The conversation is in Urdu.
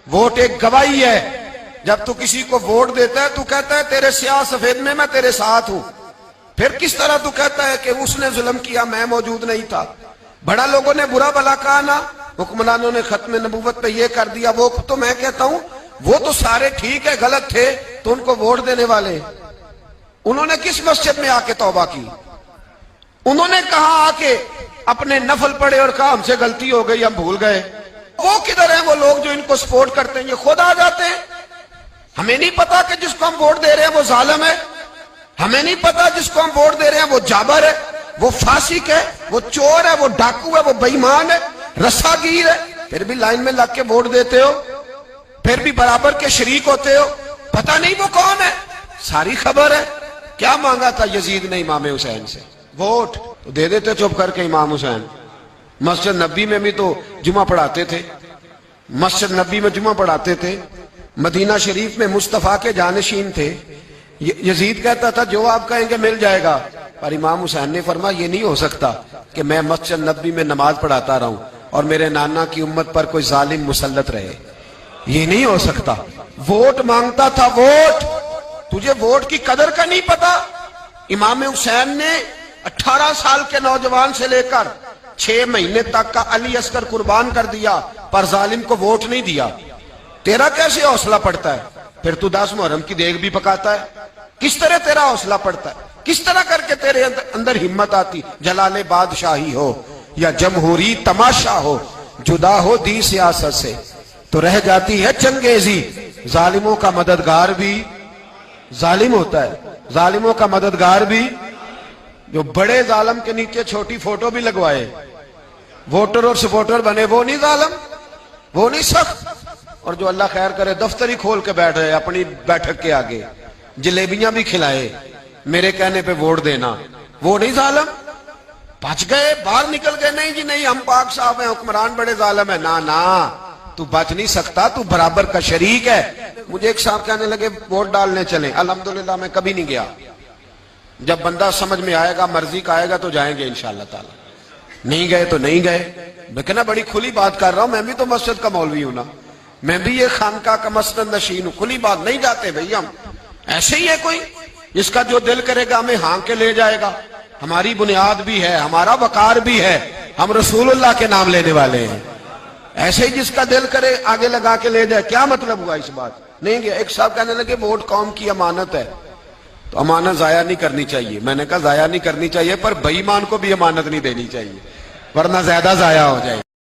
ووٹ ایک گواہی ہے. جب تو کسی کو ووٹ دیتا ہے تو کہتا ہے تیرے سیاہ سفید میں تیرے ساتھ ہوں. پھر کس طرح تو کہتا ہے کہ اس نے ظلم کیا میں موجود نہیں تھا؟ بڑا لوگوں نے برا بلا کہا نا, حکمرانوں نے ختم نبوت پہ یہ کر دیا, وہ تو میں کہتا ہوں وہ تو سارے ٹھیک ہے, غلط تھے تو ان کو ووٹ دینے والے انہوں نے کس مسجد میں آ کے توبہ کی؟ انہوں نے کہا آ کے اپنے نفل پڑھے اور کہا ہم سے غلطی ہو گئی ہم بھول گئے. وہ کدھر ہیں وہ لوگ جو ان کو سپورٹ کرتے ہیں؟ یہ خود آ جاتے ہیں. ہمیں نہیں پتا کہ جس کو ہم ووٹ دے رہے ہیں وہ ظالم ہے, ہمیں نہیں پتا جس کو ہم ووٹ دے رہے ہیں وہ جابر ہے, وہ فاسق ہے, وہ چور ہے, وہ ڈاکو ہے, وہ بے ایمان ہے, رسا گیر ہے, پھر بھی لائن میں لگ کے ووٹ دیتے ہو, پھر بھی برابر کے شریک ہوتے ہو. پتہ نہیں وہ کون ہے, ساری خبر ہے. کیا مانگا تھا یزید نے امام حسین سے؟ ووٹ. تو دے دیتے چپ کر کے امام حسین. مسجد نبی میں بھی تو جمعہ پڑھاتے تھے, مسجد نبی میں جمعہ پڑھاتے تھے, مدینہ شریف میں مصطفیٰ کے جانشین تھے. یزید کہتا تھا جو آپ کہیں گے مل جائے گا, پر امام حسین نے فرمایا یہ نہیں ہو سکتا کہ میں مسجد نبی میں نماز پڑھاتا رہوں اور میرے نانا کی امت پر کوئی ظالم مسلط رہے, یہ نہیں ہو سکتا. ووٹ مانگتا تھا, ووٹ. تجھے ووٹ کی قدر کا نہیں پتا؟ امام حسین نے 18 سال کے نوجوان سے لے کر 6 مہینے تک کا علی اصغر قربان کر دیا, پر ظالم کو ووٹ نہیں دیا. تیرا کیسے حوصلہ پڑتا ہے؟ پھر تو 10 محرم کی دیگ بھی پکاتا ہے. کس طرح تیرا حوصلہ پڑتا ہے؟ کس طرح کر کے تیرے اندر ہمت آتی؟ جلال بادشاہی ہو یا جمہوری تماشا ہو, جدا ہو دی سیاست سے تو رہ جاتی ہے چنگیزی. ظالموں کا مددگار بھی ظالم ہوتا ہے, ظالموں کا مددگار بھی. جو بڑے ظالم کے نیچے چھوٹی فوٹو بھی لگوائے, ووٹر اور سپورٹر بنے, وہ نہیں ظالم, وہ نہیں سخت. اور جو اللہ خیر کرے دفتر ہی کھول کے بیٹھ رہے اپنی بیٹھک کے آگے, جلیبیاں بھی کھلائے, میرے کہنے پہ ووٹ دینا, وہ نہیں ظالم. بچ گئے, باہر نکل گئے, نہیں جی نہیں ہم پاک صاحب ہیں, حکمران بڑے ظالم ہیں. نا تو بچ نہیں سکتا, تو برابر کا شریک ہے. مجھے ایک صاحب کہنے لگے ووٹ ڈالنے چلیں. الحمدللہ میں کبھی نہیں گیا. جب بندہ سمجھ میں آئے گا, مرضی کا آئے گا تو جائیں گے انشاءاللہ تعالی. نہیں گئے تو نہیں گئے. میں کہنا بڑی کھلی بات کر رہا ہوں, میں بھی تو مسجد کا مولوی ہوں نا, میں بھی یہ خانقاہ کا مسند نشین ہوں. کھلی بات نہیں جاتے بھئی ہم. ایسے ہی ہے کوئی جس کا جو دل کرے گا ہمیں ہاں کے لے جائے گا. ہماری بنیاد بھی ہے, ہمارا وقار بھی ہے, ہم رسول اللہ کے نام لینے والے ہیں. ایسے ہی جس کا دل کرے آگے لگا کے لے جائے. کیا مطلب ہوا اس بات؟ نہیں گیا. ایک صاحب کہنے لگے ووٹ قوم کی امانت ہے, تو امانت ضائع نہیں کرنی چاہیے. میں نے کہا ضائع نہیں کرنی چاہیے, پر بے ایمان کو بھی امانت نہیں دینی چاہیے, ورنہ زیادہ ضائع ہو جائے.